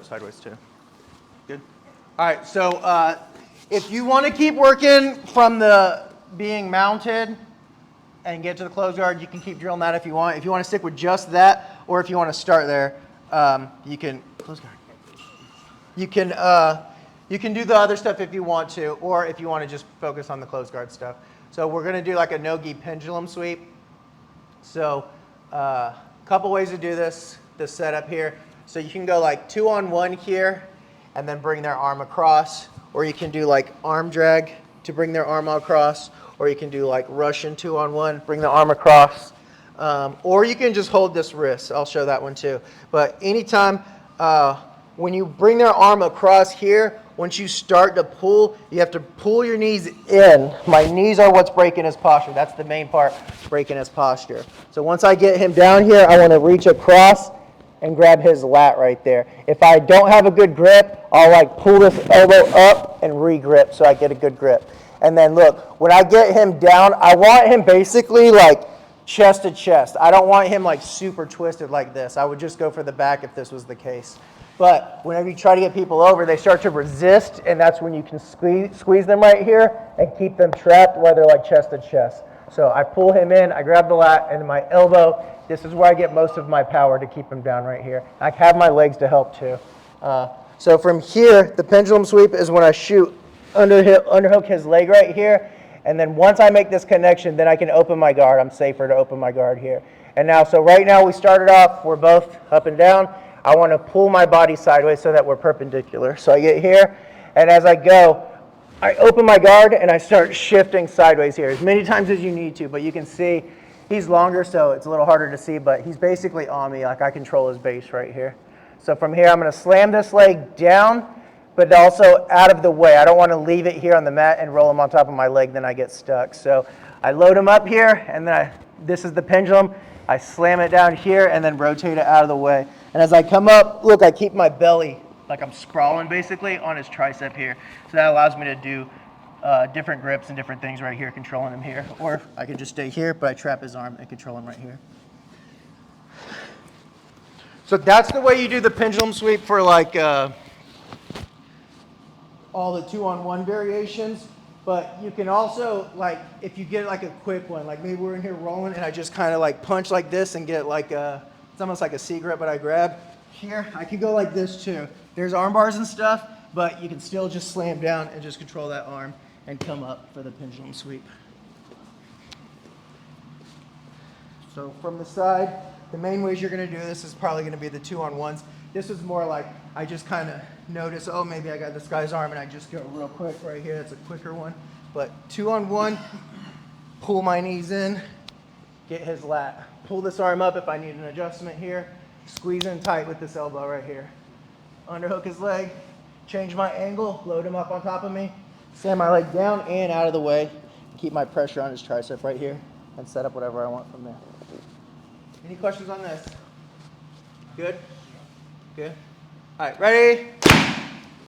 Sideways too. Good. All right, so if you want to keep working from the being mounted and get to the closed guard, you can keep drilling that if you want. If you want to stick with just that, or if you want to start there, you can closed guard. You can do the other stuff if you want to, or if you want to just focus on the closed guard stuff. So we're going to do like a no-gi pendulum sweep. So a couple ways to do this setup here. So you can go like 2-on-1 here and then bring their arm across, or you can do like arm drag to bring their arm across, or you can do like Russian 2-on-1, bring the arm across, or you can just hold this wrist. I'll show that one too. But anytime when you bring their arm across here, once you start to pull, you have to pull your knees in. My knees are what's breaking his posture. That's the main part, breaking his posture. So once I get him down here, I want to reach across and grab his lat right there. If I don't have a good grip, I'll like pull this elbow up and re-grip so I get a good grip. And then look, when I get him down, I want him basically like chest to chest. I don't want him like super twisted like this. I would just go for the back if this was the case. But whenever you try to get people over, they start to resist, and that's when you can squeeze them right here and keep them trapped where they're like chest to chest. So I pull him in, I grab the lat, and my elbow. This is where I get most of my power to keep him down right here. I have my legs to help too. So from here, the pendulum sweep is when I shoot underhook his leg right here, and then once I make this connection, then I can open my guard. I'm safer to open my guard here. And now, so right now we started off, we're both up and down. I want to pull my body sideways so that we're perpendicular. So I get here, and as I go, I open my guard and I start shifting sideways here as many times as you need to, but you can see he's longer, so it's a little harder to see, but he's basically on me, like I control his base right here. So from here, I'm going to slam this leg down, but also out of the way. I don't want to leave it here on the mat and roll him on top of my leg, then I get stuck. So I load him up here, and then this is the pendulum. I slam it down here and then rotate it out of the way. And as I come up, look, I keep my belly, like I'm sprawling basically on his tricep here. So that allows me to do different grips and different things right here, controlling him here. Or I can just stay here, but I trap his arm and control him right here. So that's the way you do the pendulum sweep for like all the 2-on-1 variations. But you can also, like, if you get like a quick one, like maybe we're in here rolling and I just kind of like punch like this and get like it's almost like a C grip, but I grab here. I can go like this too. There's arm bars and stuff, but you can still just slam down and just control that arm and come up for the pendulum sweep. So from the side, the main ways you're going to do this is probably going to be the 2-on-1s. This is more like I just kind of notice, oh, maybe I got this guy's arm, and I just go real quick right here. That's a quicker one. But 2-on-1, pull my knees in, get his lat. Pull this arm up if I need an adjustment here. Squeeze in tight with this elbow right here. Underhook his leg, change my angle, load him up on top of me, slam my leg down and out of the way, keep my pressure on his tricep right here, and set up whatever I want from there. Any questions on this? Good? Good? All right, ready?